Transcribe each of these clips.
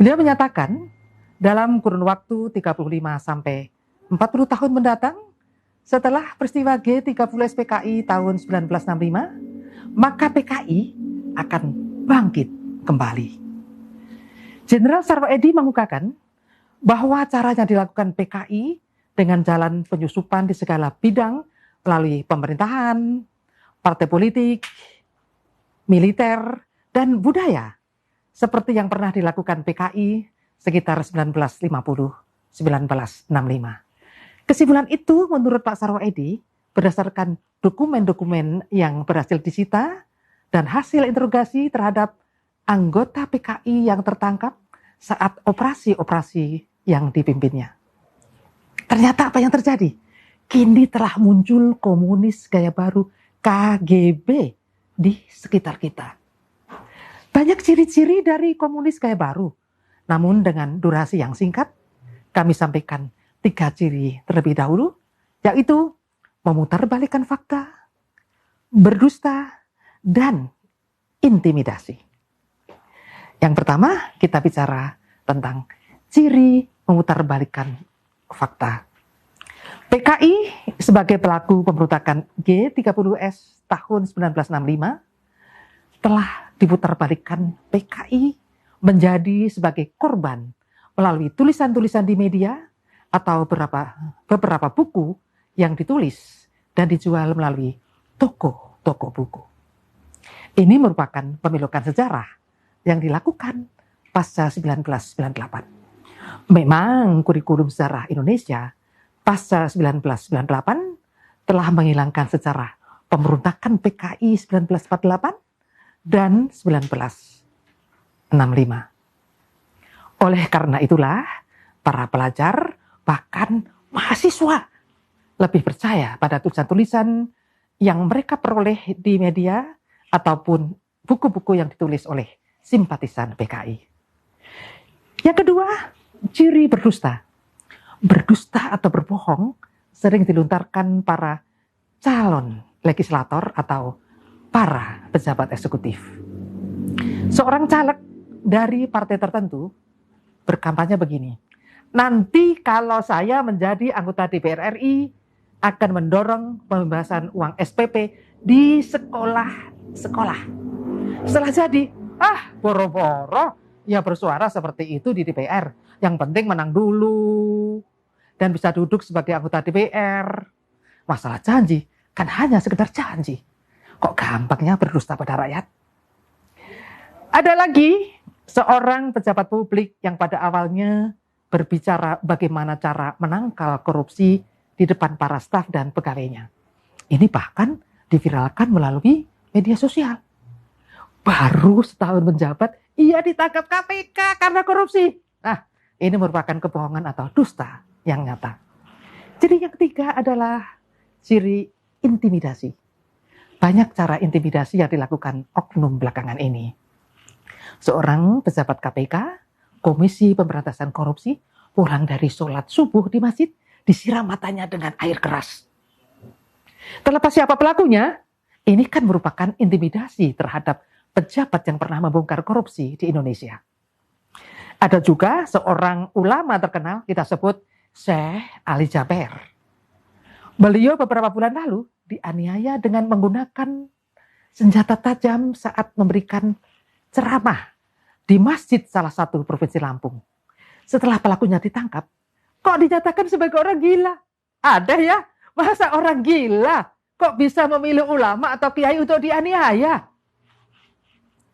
Beliau menyatakan dalam kurun waktu 35 sampai 40 tahun mendatang, setelah peristiwa G30 SPKI tahun 1965, maka PKI akan bangkit kembali. Jenderal Sarwoedi mengukakan bahwa caranya dilakukan PKI dengan jalan penyusupan di segala bidang melalui pemerintahan, partai politik, militer, dan budaya, seperti yang pernah dilakukan PKI sekitar 1950-1965. Kesimpulan itu menurut Pak Sarwoedi berdasarkan dokumen-dokumen yang berhasil disita dan hasil interogasi terhadap anggota PKI yang tertangkap saat operasi-operasi yang dipimpinnya. Ternyata apa yang terjadi? Kini telah muncul komunis gaya baru KGB di sekitar kita. Banyak ciri-ciri dari komunis gaya baru, namun dengan durasi yang singkat, kami sampaikan 3 ciri terlebih dahulu, yaitu memutarbalikkan fakta, berdusta, dan intimidasi. Yang pertama, kita bicara tentang ciri memutarbalikkan fakta. PKI sebagai pelaku pemberontakan G30S tahun 1965 telah diputarbalikkan PKI menjadi sebagai korban melalui tulisan-tulisan di media atau beberapa buku yang ditulis dan dijual melalui toko-toko buku. Ini merupakan pemilukan sejarah yang dilakukan pasca 1998. Memang kurikulum sejarah Indonesia pasca 1998 telah menghilangkan sejarah pemberontakan PKI 1948 dan 1965. Oleh karena itulah, para pelajar bahkan mahasiswa lebih percaya pada tulisan-tulisan yang mereka peroleh di media ataupun buku-buku yang ditulis oleh simpatisan PKI. Yang kedua, ciri berdusta. Berdusta atau berbohong sering dilontarkan para calon legislator atau para pejabat eksekutif. Seorang caleg dari partai tertentu berkampanye begini, nanti kalau saya menjadi anggota DPR RI akan mendorong pembebasan uang SPP di sekolah-sekolah. Setelah jadi, boro-boro ya bersuara seperti itu di DPR. Yang penting menang dulu dan bisa duduk sebagai anggota DPR. Masalah janji kan hanya sekedar janji. Kok gampangnya berdusta pada rakyat? Ada lagi seorang pejabat publik yang pada awalnya berbicara bagaimana cara menangkal korupsi di depan para staf dan pegawainya. Ini bahkan diviralkan melalui media sosial. Baru setahun menjabat, ia ditangkap KPK karena korupsi. Nah, ini merupakan kebohongan atau dusta yang nyata. Jadi yang ketiga adalah ciri intimidasi. Banyak cara intimidasi yang dilakukan oknum belakangan ini. Seorang pejabat KPK, Komisi Pemberantasan Korupsi, pulang dari sholat subuh di masjid, disiram matanya dengan air keras. Terlepas siapa pelakunya, ini kan merupakan intimidasi terhadap pejabat yang pernah membongkar korupsi di Indonesia. Ada juga seorang ulama terkenal, kita sebut Syekh Ali Jaber. Beliau beberapa bulan lalu dianiaya dengan menggunakan senjata tajam saat memberikan ceramah di masjid salah satu provinsi Lampung. Setelah pelakunya ditangkap, kok dinyatakan sebagai orang gila? Ada ya? Masa orang gila kok bisa memilih ulama atau kiai untuk dianiaya?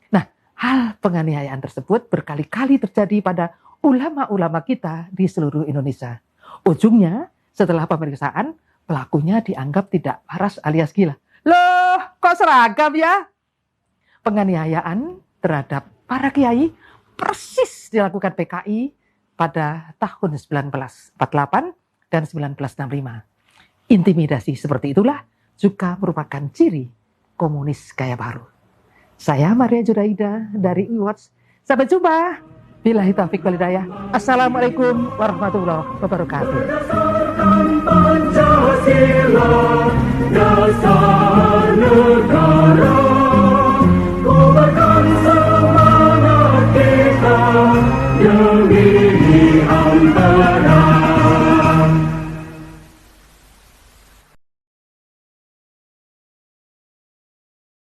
Nah, hal penganiayaan tersebut berkali-kali terjadi pada ulama-ulama kita di seluruh Indonesia. Ujungnya, setelah pemeriksaan, pelakunya dianggap tidak waras alias gila. Loh, kok seragam ya? Penganiayaan terhadap para kiai persis dilakukan PKI pada tahun 1948 dan 1965. Intimidasi seperti itulah juga merupakan ciri komunis gaya baru. Saya Maria Juraida dari IWatch. Sampai jumpa. Billahi taufiq wal hidayah. Assalamualaikum warahmatullahi wabarakatuh. Pancasila, dasar negara, kobarkan semangat kita. Ya